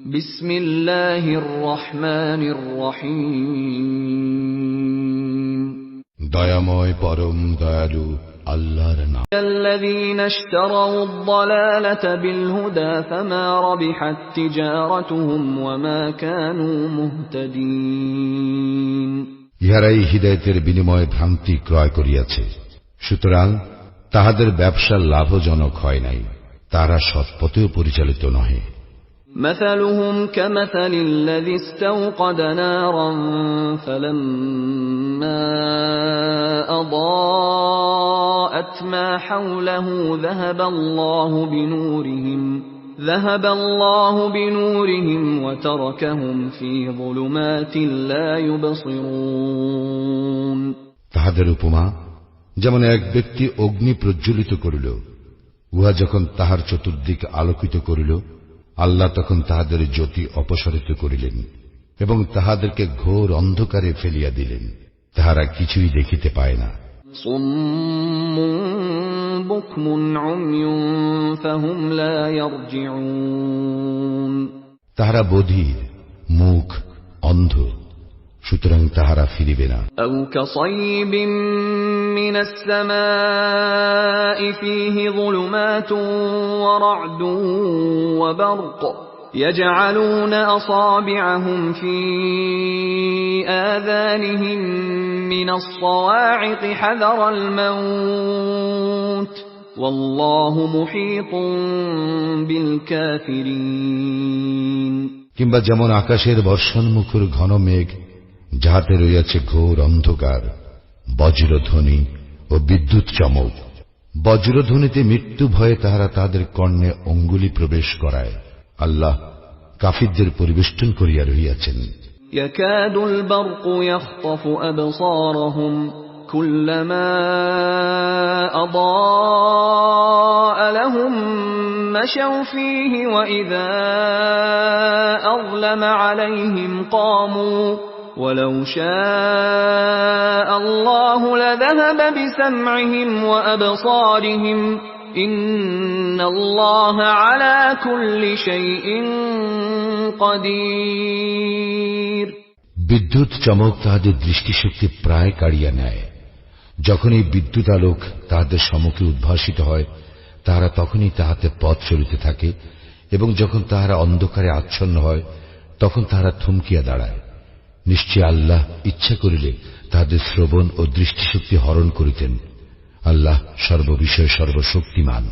বিসমিল্লাহির রহমানির রহিম। দয়াময় পরম দয়ালু আল্লাহর নাম। আল্লাযীনা ইশতারাউদ দালালাতা বিল হুদা ফামা রাবিহাত তিজারাতুহুম ওয়া মা কানু মুহতাদিন। ইহারাই হিদায়াতের বিনিময়ে ভ্রান্তি ক্রয় করিয়াছে, সুতরাং তাহাদের ব্যবসা লাভজনক হয় নাই, তারা সৎপথেও পরিচালিত নহে। مثلهم كمثل الذي استوقد نارا فلما أضاءت ما حوله ذهب الله بنورهم وتركهم في ظلمات لا يبصرون। তাহাদের উপমা যেমন এক ব্যক্তি অগ্নি প্রজ্বলিত করিল, উহা যখন তাহার চতুর্দিক আলোকিত করিল, আল্লাহ তখন তাহাদের জ্যোতি অপসারিত করিলেন এবং তাহাদেরকে ঘোর অন্ধকারে ফেলিয়া দিলেন, তাহারা কিছুই দেখিতে পায় না। সুম্মুন বুকমুন উময়ুন ফাহুম লা ইয়ারজিউন। তাহারা বধির, মুখ অন্ধ, সুতরাং তাহারা ফিরিবে না। আও কাসাইবিম মিনাস সামাই ফীহি যুলুমাতুন ওয়া রা'দুন ওয়া বারক ইয়াজআলুনা আসাবি'আহুম ফী আযানিহিম মিনাস সাওয়া'iক হাযারাল মাউত ওয়াল্লাহু মুহীতুন বিল কাফিরিন। কিংবা যেমন আকাশের বর্ষণমুখর ঘন মেঘ, যাহাতে রইয়াছে ঘোর অন্ধকার, বজ্রধ্বনি ও বিদ্যুৎ চমক। বজ্রধ্বনিতে মৃত্যু ভয়ে তাহারা তাহাদের কর্ণে অঙ্গুলি প্রবেশ করায়। আল্লাহ কাফিরদের পরিবেষ্টন করিয়া রহিয়াছেন। ইয়াকাদুল বারকু ইয়াখতাফু আবসারহুম কুল্লামা আদাআ লাহুম মাশাউ ফীহি ওয়া ইযা আযলামা আলাইহিম কামু ওয়ালাউ শাআ আল্লাহু লাযাহাবা বিসাম'ইহিম ওয়া আবসারিহিম ইন্নাল্লাহা আলা কুল্লি শাইইন কাদির। বিদ্যুৎ চমক তাহাদের দৃষ্টিশক্তি প্রায় কাড়িয়া নেয়। যখন এই বিদ্যুৎ আলোক তাহাদের সম্মুখে উদ্ভাসিত হয়, তাহারা তখনই তাহাতে পথ চলিতে থাকে, এবং যখন তাহারা অন্ধকারে আচ্ছন্ন হয়, তখন তাহারা থমকিয়া দাঁড়ায়। নিশ্চয় আল্লাহ ইচ্ছা করিলে তাহাদের শ্রবণ ও দৃষ্টিশক্তি হরণ করিতেন। আল্লাহ সর্ববিষয়ে সর্বশক্তিমান।